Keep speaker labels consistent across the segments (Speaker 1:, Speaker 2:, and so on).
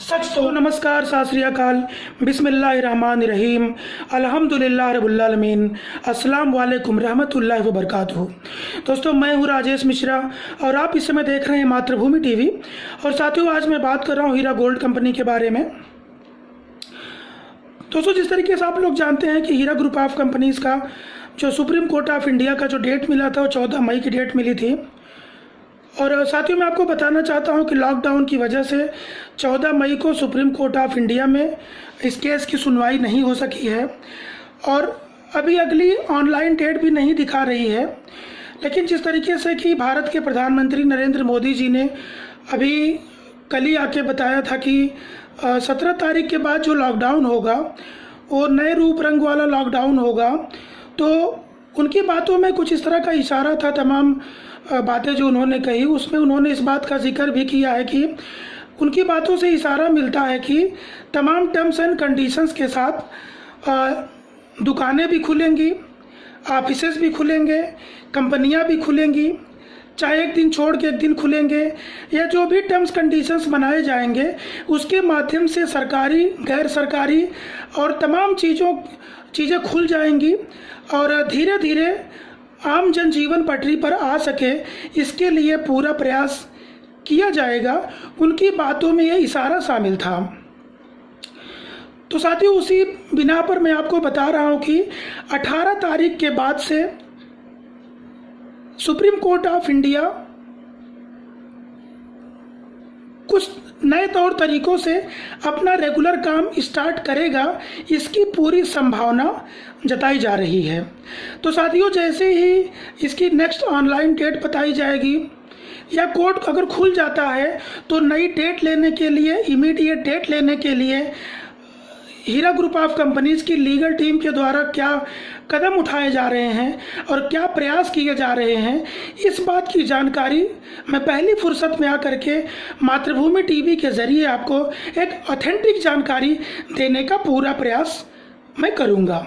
Speaker 1: तो नमस्कार, सत श्री अकाल, बिस्मिल्लाहिर्रहमानिर्रहीम, अल्हम्दुलिल्लाह रब्बिल आलमीन, अस्सलाम वालेकुम रहमतुल्लाहि व बरकातुहू। दोस्तों, मैं हूँ राजेश मिश्रा और आप इस समय देख रहे हैं मातृभूमि टीवी। और साथियों, आज मैं बात कर रहा हूँ हीरा गोल्ड कंपनी के बारे में। दोस्तों, जिस तरीके से आप लोग जानते हैं कि हीरा ग्रुप ऑफ कंपनीज़ का जो सुप्रीम कोर्ट ऑफ इंडिया का जो डेट मिला था वो 14 मई की डेट मिली थी। और साथियों, मैं आपको बताना चाहता हूं कि लॉकडाउन की वजह से 14 मई को सुप्रीम कोर्ट ऑफ इंडिया में इस केस की सुनवाई नहीं हो सकी है और अभी अगली ऑनलाइन डेट भी नहीं दिखा रही है। लेकिन जिस तरीके से कि भारत के प्रधानमंत्री नरेंद्र मोदी जी ने अभी कल ही आके बताया था कि 17 तारीख के बाद जो लॉकडाउन होगा वो नए रूप रंग वाला लॉकडाउन होगा, तो उनकी बातों में कुछ इस तरह का इशारा था। तमाम बातें जो उन्होंने कही उसमें उन्होंने इस बात का जिक्र भी किया है कि उनकी बातों से इशारा मिलता है कि तमाम टर्म्स एंड कंडीशंस के साथ दुकानें भी खुलेंगी, ऑफिसेस भी खुलेंगे, कंपनियां भी खुलेंगी, चाहे एक दिन छोड़ के एक दिन खुलेंगे, या जो भी टर्म्स कंडीशंस बनाए जाएंगे उसके माध्यम से सरकारी, गैर सरकारी और तमाम चीज़ें खुल जाएंगी और धीरे धीरे आम जनजीवन पटरी पर आ सके, इसके लिए पूरा प्रयास किया जाएगा। उनकी बातों में ये इशारा शामिल था। तो साथियों, उसी बिना पर मैं आपको बता रहा हूं कि 18 तारीख के बाद से सुप्रीम कोर्ट ऑफ इंडिया कुछ नए तौर तरीकों से अपना रेगुलर काम स्टार्ट करेगा, इसकी पूरी संभावना जताई जा रही है। तो साथियों, जैसे ही इसकी नेक्स्ट ऑनलाइन डेट बताई जाएगी या कोर्ट अगर खुल जाता है तो नई डेट लेने के लिए, इमीडिएट डेट लेने के लिए हीरा ग्रुप ऑफ कंपनीज की लीगल टीम के द्वारा क्या कदम उठाए जा रहे हैं और क्या प्रयास किए जा रहे हैं, इस बात की जानकारी मैं पहली फुर्सत में आकर के मातृभूमि टीवी के ज़रिए आपको एक ऑथेंटिक जानकारी देने का पूरा प्रयास मैं करूंगा।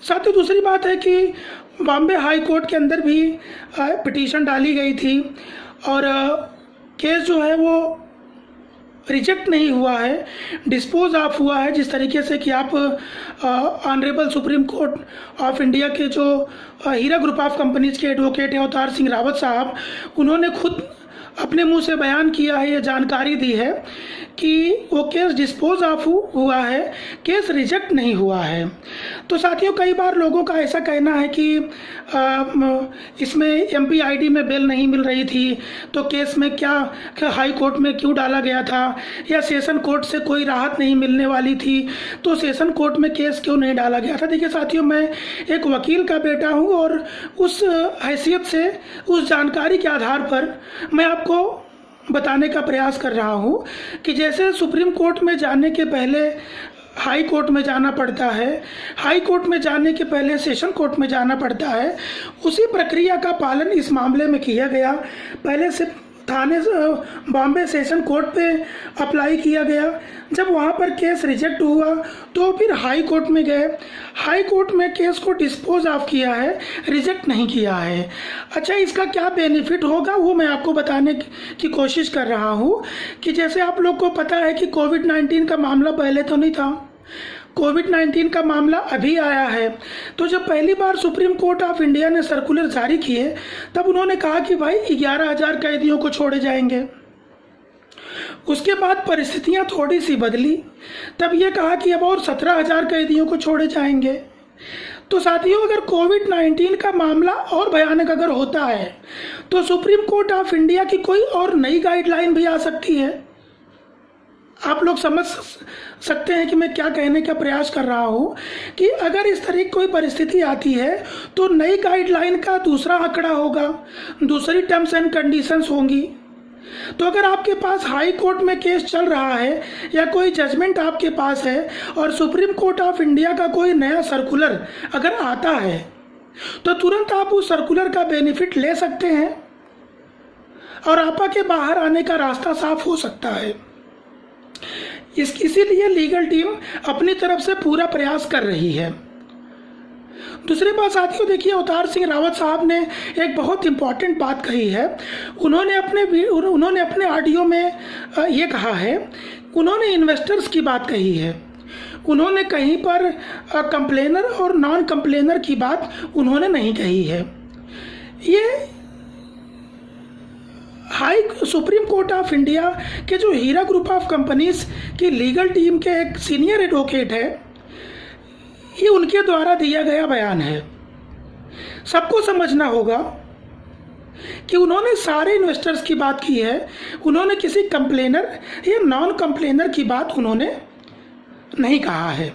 Speaker 1: साथ ही दूसरी बात है कि बॉम्बे हाई कोर्ट के अंदर भी पिटीशन डाली गई थी और केस जो है वो रिजेक्ट नहीं हुआ है, डिस्पोज ऑफ हुआ है। जिस तरीके से कि आप honourable supreme court of India के जो हीरा ग्रुप ऑफ कंपनीज के एडवोकेट हैं अवतार सिंह रावत साहब, उन्होंने खुद अपने मुंह से बयान किया है, ये जानकारी दी है कि वो केस डिस्पोज ऑफ हुआ है, केस रिजेक्ट नहीं हुआ है। तो साथियों, कई बार लोगों का ऐसा कहना है कि इसमें MPID में बेल नहीं मिल रही थी तो केस में क्या हाई कोर्ट में क्यों डाला गया था, या सेशन कोर्ट से कोई राहत नहीं मिलने वाली थी तो सेशन कोर्ट में केस क्यों नहीं डाला गया था। देखिए साथियों, मैं एक वकील का बेटा हूं और उस हैसियत से, उस जानकारी के आधार पर मैं आपको बताने का प्रयास कर रहा हूं कि जैसे सुप्रीम कोर्ट में जाने के पहले हाई कोर्ट में जाना पड़ता है, हाई कोर्ट में जाने के पहले सेशन कोर्ट में जाना पड़ता है, उसी प्रक्रिया का पालन इस मामले में किया गया। पहले से थाने बॉम्बे सेशन कोर्ट पे अप्लाई किया गया, जब वहाँ पर केस रिजेक्ट हुआ तो फिर हाई कोर्ट में गए, हाई कोर्ट में केस को डिस्पोज ऑफ किया है, रिजेक्ट नहीं किया है। अच्छा, इसका क्या बेनिफिट होगा वो मैं आपको बताने की कोशिश कर रहा हूँ कि जैसे आप लोग को पता है कि कोविड-19 का मामला पहले तो नहीं था, कोविड-19 का मामला अभी आया है। तो जब पहली बार सुप्रीम कोर्ट ऑफ इंडिया ने सर्कुलर जारी किए तब उन्होंने कहा कि भाई 11,000 कैदियों को छोड़े जाएंगे। उसके बाद परिस्थितियां थोड़ी सी बदली, तब ये कहा कि अब और 17,000 कैदियों को छोड़े जाएंगे। तो साथियों, अगर कोविड-19 का मामला और भयानक अगर होता है तो सुप्रीम कोर्ट ऑफ इंडिया की कोई और नई गाइडलाइन भी आ सकती है। आप लोग समझ सकते हैं कि मैं क्या कहने का प्रयास कर रहा हूं कि अगर इस तरह की कोई परिस्थिति आती है तो नई गाइडलाइन का दूसरा आंकड़ा होगा, दूसरी टर्म्स एंड कंडीशंस होंगी। तो अगर आपके पास हाई कोर्ट में केस चल रहा है या कोई जजमेंट आपके पास है और सुप्रीम कोर्ट ऑफ इंडिया का कोई नया सर्कुलर अगर आता है तो तुरंत आप उस सर्कुलर का बेनिफिट ले सकते हैं और आपा के बाहर आने का रास्ता साफ हो सकता है। इसीलिए लीगल टीम अपनी तरफ से पूरा प्रयास कर रही है। दूसरी बात साथियों, देखिए अवतार सिंह रावत साहब ने एक बहुत इम्पॉर्टेंट बात कही है। उन्होंने अपने ऑडियो में ये कहा है, उन्होंने इन्वेस्टर्स की बात कही है। उन्होंने कहीं पर कंप्लेनर और नॉन कंप्लेनर की बात उन्होंने नहीं कही है। ये सुप्रीम कोर्ट ऑफ इंडिया के जो हीरा ग्रुप ऑफ कंपनीज की लीगल टीम के एक सीनियर एडवोकेट है, ये उनके द्वारा दिया गया बयान है। सबको समझना होगा कि उन्होंने सारे इन्वेस्टर्स की बात की है, उन्होंने किसी कंप्लेनर या नॉन कंप्लेनर की बात उन्होंने नहीं कहा है।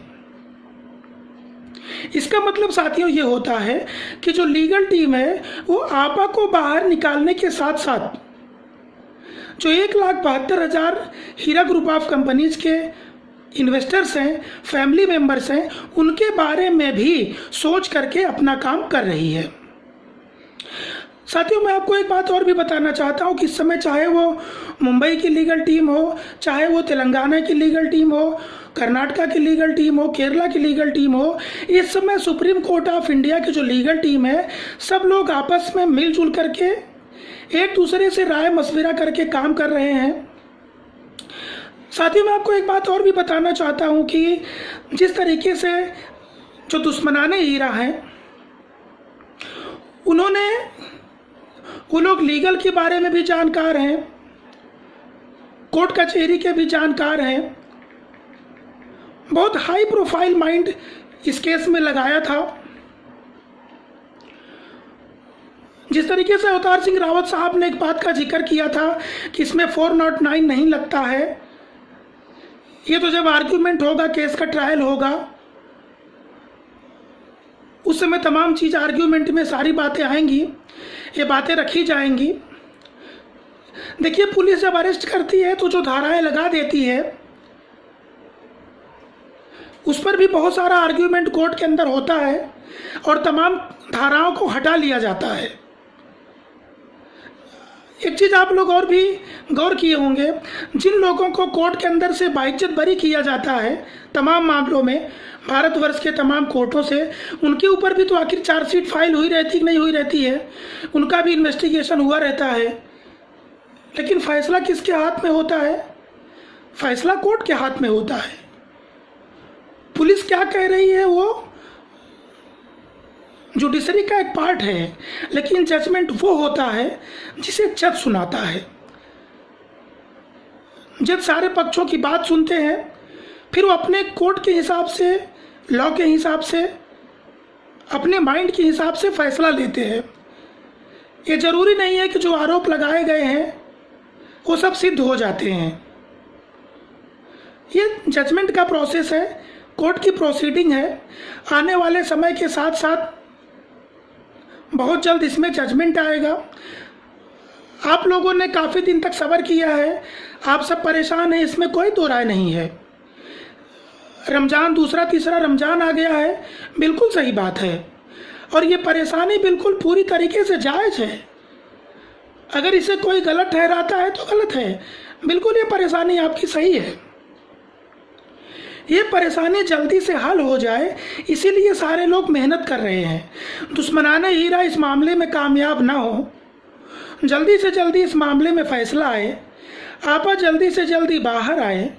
Speaker 1: इसका मतलब साथियों ये होता है कि जो लीगल टीम है वो आपा को बाहर निकालने के साथ साथ जो 1,72,000 हीरा ग्रुप ऑफ कंपनीज के इन्वेस्टर्स हैं, फैमिली मेंबर्स हैं, उनके बारे में भी सोच करके अपना काम कर रही है। साथियों, मैं आपको एक बात और भी बताना चाहता हूँ कि इस समय चाहे वो मुंबई की लीगल टीम हो, चाहे वो तेलंगाना की लीगल टीम हो, कर्नाटका की लीगल टीम हो, केरला की लीगल टीम हो, इस समय सुप्रीम कोर्ट ऑफ इंडिया की जो लीगल टीम है, सब लोग आपस में मिलजुल करके एक दूसरे से राय मशविरा करके काम कर रहे हैं। साथियों, मैं आपको एक बात और भी बताना चाहता हूं कि जिस तरीके से जो दुश्मनाने हीरा हैं, वो लोग लीगल के बारे में भी जानकार हैं, कोर्ट कचहरी के भी जानकार हैं, बहुत हाई प्रोफाइल माइंड इस केस में लगाया था। जिस तरीके से अवतार सिंह रावत साहब ने एक बात का जिक्र किया था कि इसमें 409 नहीं लगता है, ये तो जब आर्ग्यूमेंट होगा, केस का ट्रायल होगा, उस समय तमाम चीज़ आर्ग्यूमेंट में सारी बातें आएंगी, ये बातें रखी जाएंगी। देखिए, पुलिस जब अरेस्ट करती है तो जो धाराएं लगा देती है उस पर भी बहुत सारा आर्ग्यूमेंट कोर्ट के अंदर होता है और तमाम धाराओं को हटा लिया जाता है। एक चीज़ आप लोग और भी गौर किए होंगे, जिन लोगों को कोर्ट के अंदर से बाइज्जत बरी किया जाता है तमाम मामलों में, भारतवर्ष के तमाम कोर्टों से, उनके ऊपर भी तो आखिर चार्जशीट फाइल हुई रहती कि नहीं हुई रहती है, उनका भी इन्वेस्टिगेशन हुआ रहता है। लेकिन फैसला किसके हाथ में होता है? फैसला कोर्ट के हाथ में होता है। पुलिस क्या कह रही है वो जुडिशरी का एक पार्ट है, लेकिन जजमेंट वो होता है जिसे जज सुनाता है। जज सारे पक्षों की बात सुनते हैं, फिर वो अपने कोर्ट के हिसाब से, लॉ के हिसाब से, अपने माइंड के हिसाब से फैसला लेते हैं। ये जरूरी नहीं है कि जो आरोप लगाए गए हैं वो सब सिद्ध हो जाते हैं। ये जजमेंट का प्रोसेस है, कोर्ट की प्रोसीडिंग है। आने वाले समय के साथ साथ बहुत जल्द इसमें जजमेंट आएगा। आप लोगों ने काफ़ी दिन तक सब्र किया है, आप सब परेशान हैं, इसमें कोई दो राय नहीं है। रमज़ान, दूसरा तीसरा रमज़ान आ गया है, बिल्कुल सही बात है, और ये परेशानी बिल्कुल पूरी तरीके से जायज़ है। अगर इसे कोई गलत ठहराता है तो गलत है, बिल्कुल ये परेशानी आपकी सही है। ये परेशानी जल्दी से हल हो जाए, इसीलिए सारे लोग मेहनत कर रहे हैं। दुश्मनाने हीरा इस मामले में कामयाब ना हो, जल्दी से जल्दी इस मामले में फैसला आए, आपा जल्दी से जल्दी बाहर आए,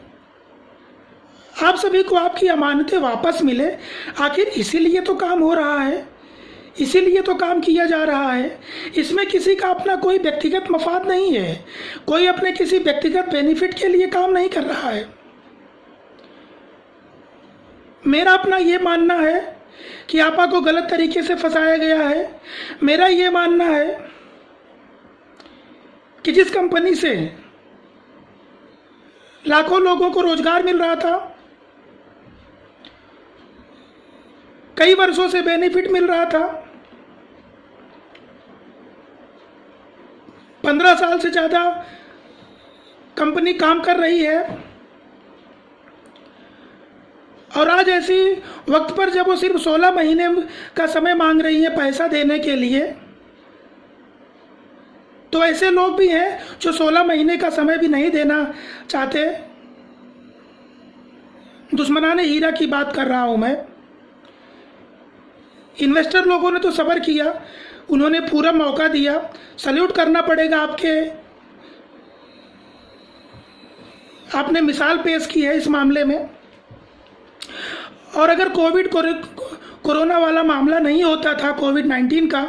Speaker 1: आप सभी को आपकी अमानतें वापस मिले। आखिर इसीलिए तो काम हो रहा है, इसीलिए तो काम किया जा रहा है। इसमें किसी का अपना कोई व्यक्तिगत मफाद नहीं है, कोई अपने किसी व्यक्तिगत बेनिफिट के लिए काम नहीं कर रहा है। मेरा अपना ये मानना है कि आपा को गलत तरीके से फंसाया गया है। मेरा ये मानना है कि जिस कंपनी से लाखों लोगों को रोजगार मिल रहा था, कई वर्षों से बेनिफिट मिल रहा था, 15 साल से ज़्यादा कंपनी काम कर रही है, और आज ऐसी वक्त पर जब वो सिर्फ 16 महीने का समय मांग रही है पैसा देने के लिए, तो ऐसे लोग भी हैं जो 16 महीने का समय भी नहीं देना चाहते। दुश्मनाने हीरा की बात कर रहा हूं मैं। इन्वेस्टर लोगों ने तो सब्र किया, उन्होंने पूरा मौका दिया, सल्यूट करना पड़ेगा आपने मिसाल पेश की है इस मामले में। और अगर कोरोना वाला मामला नहीं होता था कोविड-19 का,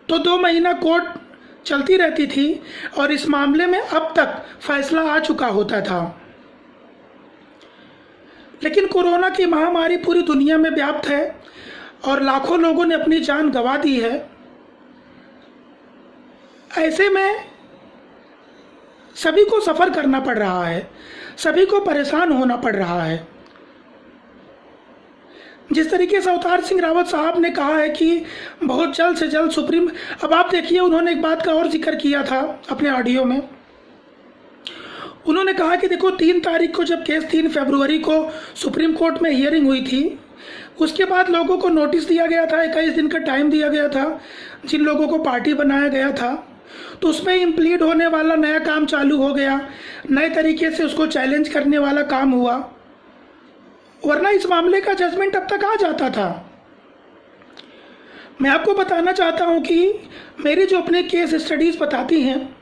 Speaker 1: तो 2 महीना कोर्ट चलती रहती थी और इस मामले में अब तक फैसला आ चुका होता था। लेकिन कोरोना की महामारी पूरी दुनिया में व्याप्त है और लाखों लोगों ने अपनी जान गंवा दी है। ऐसे में सभी को सफ़र करना पड़ रहा है, सभी को परेशान होना पड़ रहा है। जिस तरीके से अवतार सिंह रावत साहब ने कहा है कि बहुत जल्द से जल्द सुप्रीम, अब आप देखिए उन्होंने एक बात का और जिक्र किया था अपने ऑडियो में। उन्होंने कहा कि देखो 3 तारीख को जब केस 3 फरवरी को सुप्रीम कोर्ट में हियरिंग हुई थी, उसके बाद लोगों को नोटिस दिया गया था, 21 दिन का टाइम दिया गया था जिन लोगों को पार्टी बनाया गया था, तो उसमें इम्प्लीड होने वाला नया काम चालू हो गया, नए तरीके से उसको चैलेंज करने वाला काम हुआ, वरना इस मामले का जजमेंट अब तक आ जाता था। मैं आपको बताना चाहता हूं कि मेरी जो अपने केस स्टडीज़ बताती हैं